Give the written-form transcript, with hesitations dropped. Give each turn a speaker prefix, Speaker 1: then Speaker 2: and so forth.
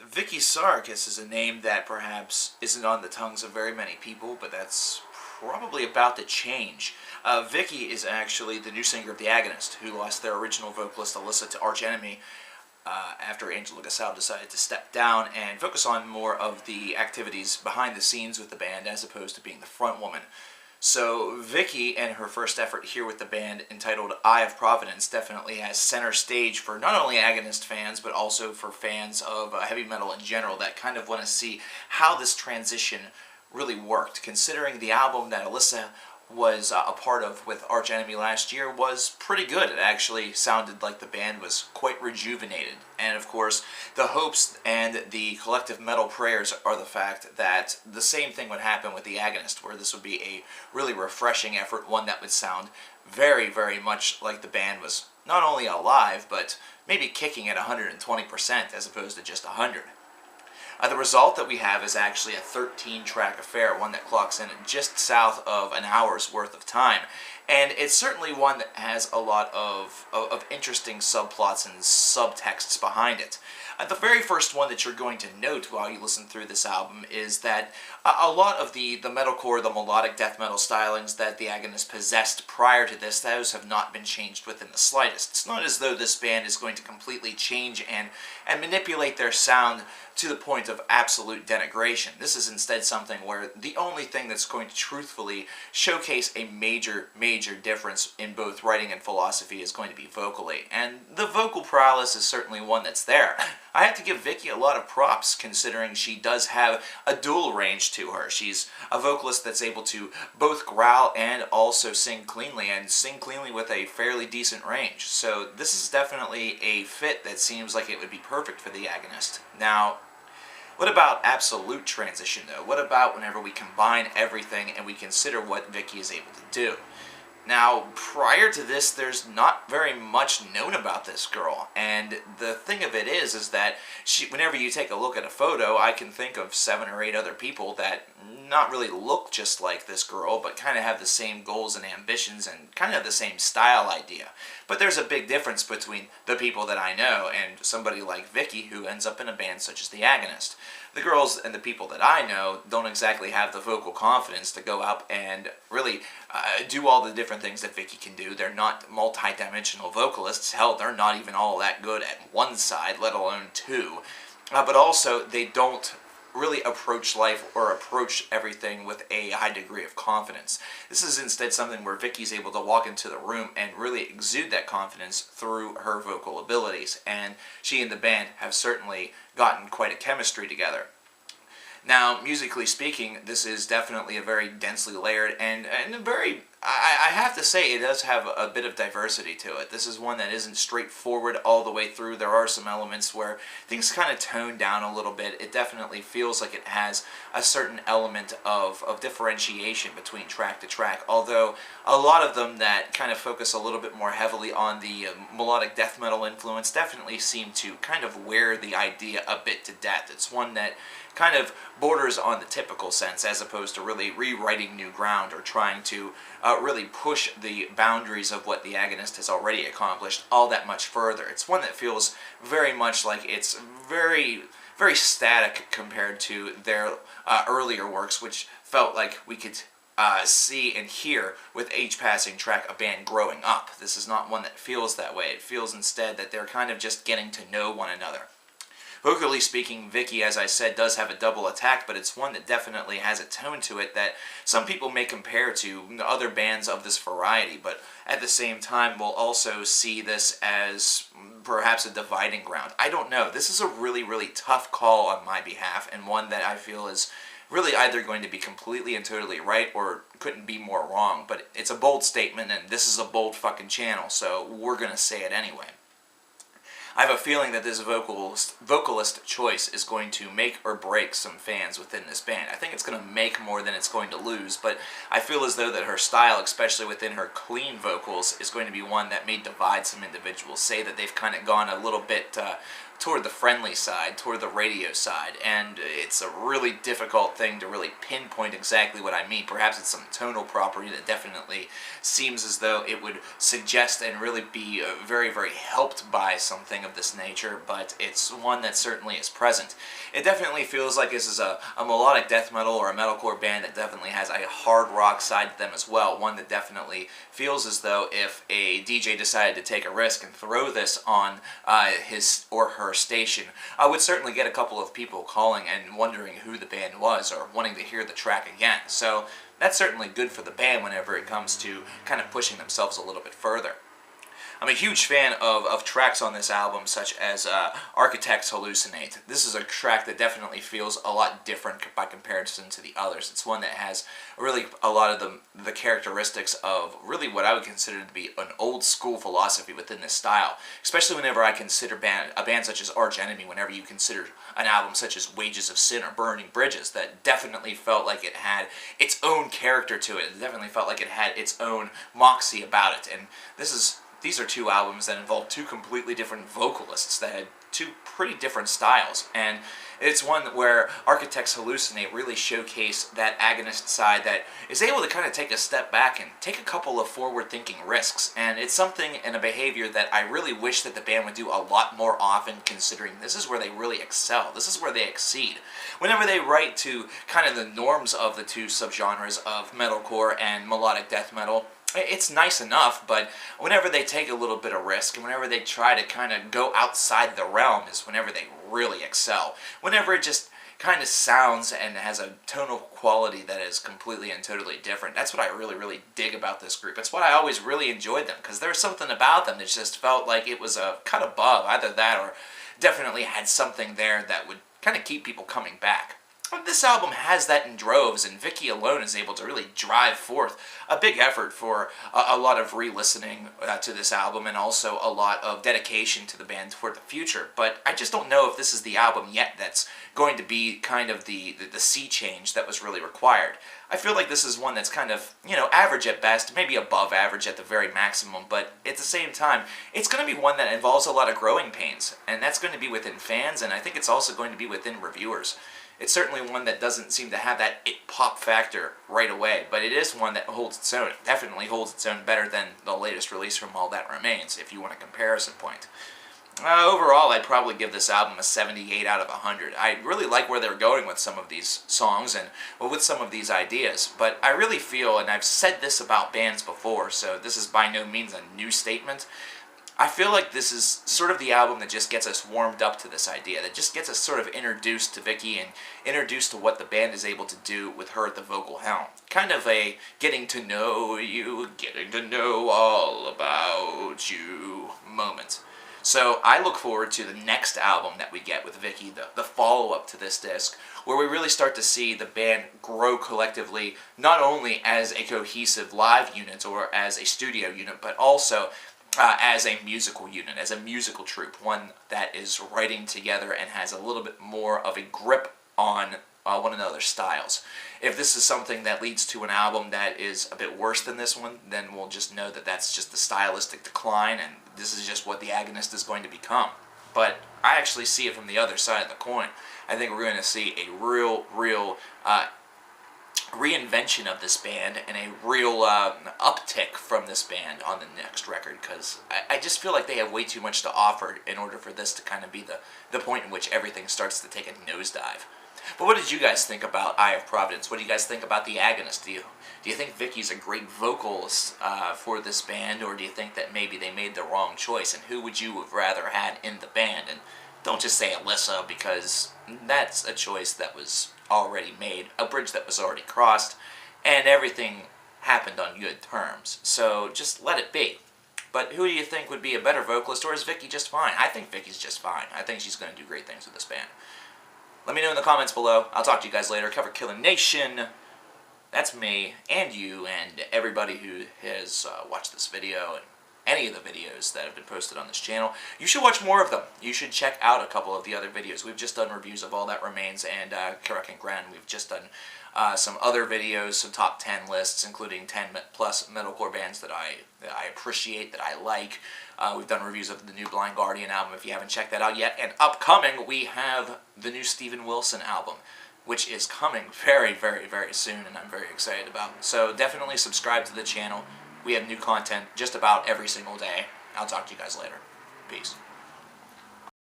Speaker 1: Vicky Sarkis is a name that perhaps isn't on the tongues of very many people, but that's probably about to change. Vicky is actually the new singer of the Agonist, who lost their original vocalist Alyssa to arch enemy after Angela Gasal decided to step down and focus on more of the activities behind the scenes with the band as opposed to being the front woman. So Vicky and her first effort here with the band, entitled Eye of Providence, definitely has center stage for not only Agonist fans but also for fans of heavy metal in general that kind of want to see how this transition really worked, considering the album that Alyssa was a part of with Arch Enemy last year was pretty good. It actually sounded like the band was quite rejuvenated. And of course, the hopes and the collective metal prayers are the fact that the same thing would happen with the Agonist, where this would be a really refreshing effort, one that would sound very, very much like the band was not only alive, but maybe kicking at 120% as opposed to just 100. The result that we have is actually a 13-track affair, one that clocks in at just south of an hour's worth of time. And it's certainly one that has a lot of interesting subplots and subtexts behind it. The very first one that you're going to note while you listen through this album is that a lot of the metalcore, the melodic death metal stylings that the Agonist possessed prior to this, those have not been changed within the slightest. It's not as though this band is going to completely change and manipulate their sound to the point of absolute denigration. This is instead something where the only thing that's going to truthfully showcase a major difference in both writing and philosophy is going to be vocally. And the vocal prowess is certainly one that's there. I have to give Vicky a lot of props, considering she does have a dual range to her. She's a vocalist that's able to both growl and also sing cleanly, and sing cleanly with a fairly decent range. So this is definitely a fit that seems like it would be perfect for the Agonist. Now, what about absolute transition, though? What about whenever we combine everything and we consider what Vicky is able to do? Now, prior to this, there's not very much known about this girl, and the thing of it is that whenever you take a look at a photo, I can think of 7 or 8 other people that not really look just like this girl, but kind of have the same goals and ambitions and kind of the same style idea. But there's a big difference between the people that I know and somebody like Vicky, who ends up in a band such as the Agonist. The girls and the people that I know don't exactly have the vocal confidence to go up and really do all the different things that Vicky can do. They're not multi-dimensional vocalists. Hell, they're not even all that good at one side, let alone 2. But also, they don't really approach life or approach everything with a high degree of confidence. This is instead something where Vicky's able to walk into the room and really exude that confidence through her vocal abilities, and she and the band have certainly gotten quite a chemistry together. Now, musically speaking, this is definitely a very densely layered and a very, I have to say, it does have a bit of diversity to it. This is one that isn't straightforward all the way through. There are some elements where things kind of tone down a little bit. It definitely feels like it has a certain element of differentiation between track to track, although a lot of them that kind of focus a little bit more heavily on the melodic death metal influence definitely seem to kind of wear the idea a bit to death. It's one that kind of borders on the typical sense, as opposed to really rewriting new ground or trying to really push the boundaries of what the Agonist has already accomplished all that much further. It's one that feels very much like it's very static compared to their earlier works, which felt like we could see and hear with each passing track a band growing up. This is not one that feels that way. It feels instead that they're kind of just getting to know one another. Vocally speaking, Vicky, as I said, does have a double attack, but it's one that definitely has a tone to it that some people may compare to other bands of this variety, but at the same time will also see this as perhaps a dividing ground. I don't know. This is a really tough call on my behalf, and one that I feel is really either going to be completely and totally right or couldn't be more wrong, but it's a bold statement, and this is a bold fucking channel, so we're going to say it anyway. I have a feeling that this vocalist choice is going to make or break some fans within this band. I think it's going to make more than it's going to lose, but I feel as though that her style, especially within her clean vocals, is going to be one that may divide some individuals, say that they've kind of gone a little bit toward the friendly side, toward the radio side, and it's a really difficult thing to really pinpoint exactly what I mean. Perhaps it's some tonal property that definitely seems as though it would suggest and really be very, very helped by something of this nature, but it's one that certainly is present. It definitely feels like this is a melodic death metal or a metalcore band that definitely has a hard rock side to them as well, one that definitely feels as though if a DJ decided to take a risk and throw this on his or her station, I would certainly get a couple of people calling and wondering who the band was or wanting to hear the track again. So that's certainly good for the band whenever it comes to kind of pushing themselves a little bit further. I'm a huge fan of tracks on this album, such as Architects Hallucinate. This is a track that definitely feels a lot different by comparison to the others. It's one that has really a lot of the characteristics of really what I would consider to be an old school philosophy within this style, especially whenever I consider a band such as Arch Enemy, whenever you consider an album such as Wages of Sin or Burning Bridges, that definitely felt like it had its own character to it. It definitely felt like it had its own moxie about it, and these are two albums that involve two completely different vocalists that had two pretty different styles, and it's one where Architects Hallucinate really showcase that Agonist side that is able to kind of take a step back and take a couple of forward-thinking risks, and it's something and a behavior that I really wish that the band would do a lot more often, considering this is where they really excel. This is where they exceed. Whenever they write to kind of the norms of the two subgenres of metalcore and melodic death metal, it's nice enough, but whenever they take a little bit of risk, and whenever they try to kind of go outside the realm is whenever they really excel. Whenever it just kind of sounds and has a tonal quality that is completely and totally different. That's what I really, really dig about this group. It's why I always really enjoyed them, because there was something about them that just felt like it was a cut above, either that or definitely had something there that would kind of keep people coming back. This album has that in droves, and Vicky alone is able to really drive forth a big effort for a lot of re-listening to this album, and also a lot of dedication to the band for the future. But I just don't know if this is the album yet that's going to be kind of the sea change that was really required. I feel like this is one that's kind of, average at best, maybe above average at the very maximum, but at the same time, it's going to be one that involves a lot of growing pains, and that's going to be within fans, and I think it's also going to be within reviewers. It's certainly one that doesn't seem to have that it-pop factor right away, but it is one that holds its own. It definitely holds its own better than the latest release from All That Remains, if you want a comparison point. Overall, I'd probably give this album a 78 out of 100. I really like where they're going with some of these songs and with some of these ideas, but I really feel, and I've said this about bands before, so this is by no means a new statement, I feel like this is sort of the album that just gets us warmed up to this idea, that just gets us sort of introduced to Vicky and introduced to what the band is able to do with her at the vocal helm. Kind of a getting to know you, getting to know all about you moment. So I look forward to the next album that we get with Vicky, the follow-up to this disc, where we really start to see the band grow collectively, not only as a cohesive live unit or as a studio unit, but also as a musical unit, as a musical troupe, one that is writing together and has a little bit more of a grip on one another's styles. If this is something that leads to an album that is a bit worse than this one, then we'll just know that that's just the stylistic decline, and this is just what the Agonist is going to become. But I actually see it from the other side of the coin. I think we're going to see a real reinvention of this band and a real uptick from this band on the next record, because I just feel like they have way too much to offer in order for this to kind of be the point in which everything starts to take a nosedive. But what did you guys think about Eye of Providence? What do you guys think about the Agonist? Do you think Vicky's a great vocalist for this band, or do you think that maybe they made the wrong choice, and who would you have rather had in the band? And don't just say Alyssa, because that's a choice that was already made, a bridge that was already crossed, and everything happened on good terms. So just let it be. But who do you think would be a better vocalist, or is Vicky just fine? I think Vicky's just fine. I think she's going to do great things with this band. Let me know in the comments below. I'll talk to you guys later. coverkillernation. That's me, and you, and everybody who has watched this video and any of the videos that have been posted on this channel. You should watch more of them. You should check out a couple of the other videos. We've just done reviews of All That Remains and Carrick and Gren. We've just done some other videos, some top 10 lists, including 10 plus metalcore bands that I appreciate, that I like. We've done reviews of the new Blind Guardian album if you haven't checked that out yet. And upcoming, we have the new Steven Wilson album, which is coming very, very, very soon, and I'm very excited about. So definitely subscribe to the channel. We have new content just about every single day. I'll talk to you guys later. Peace.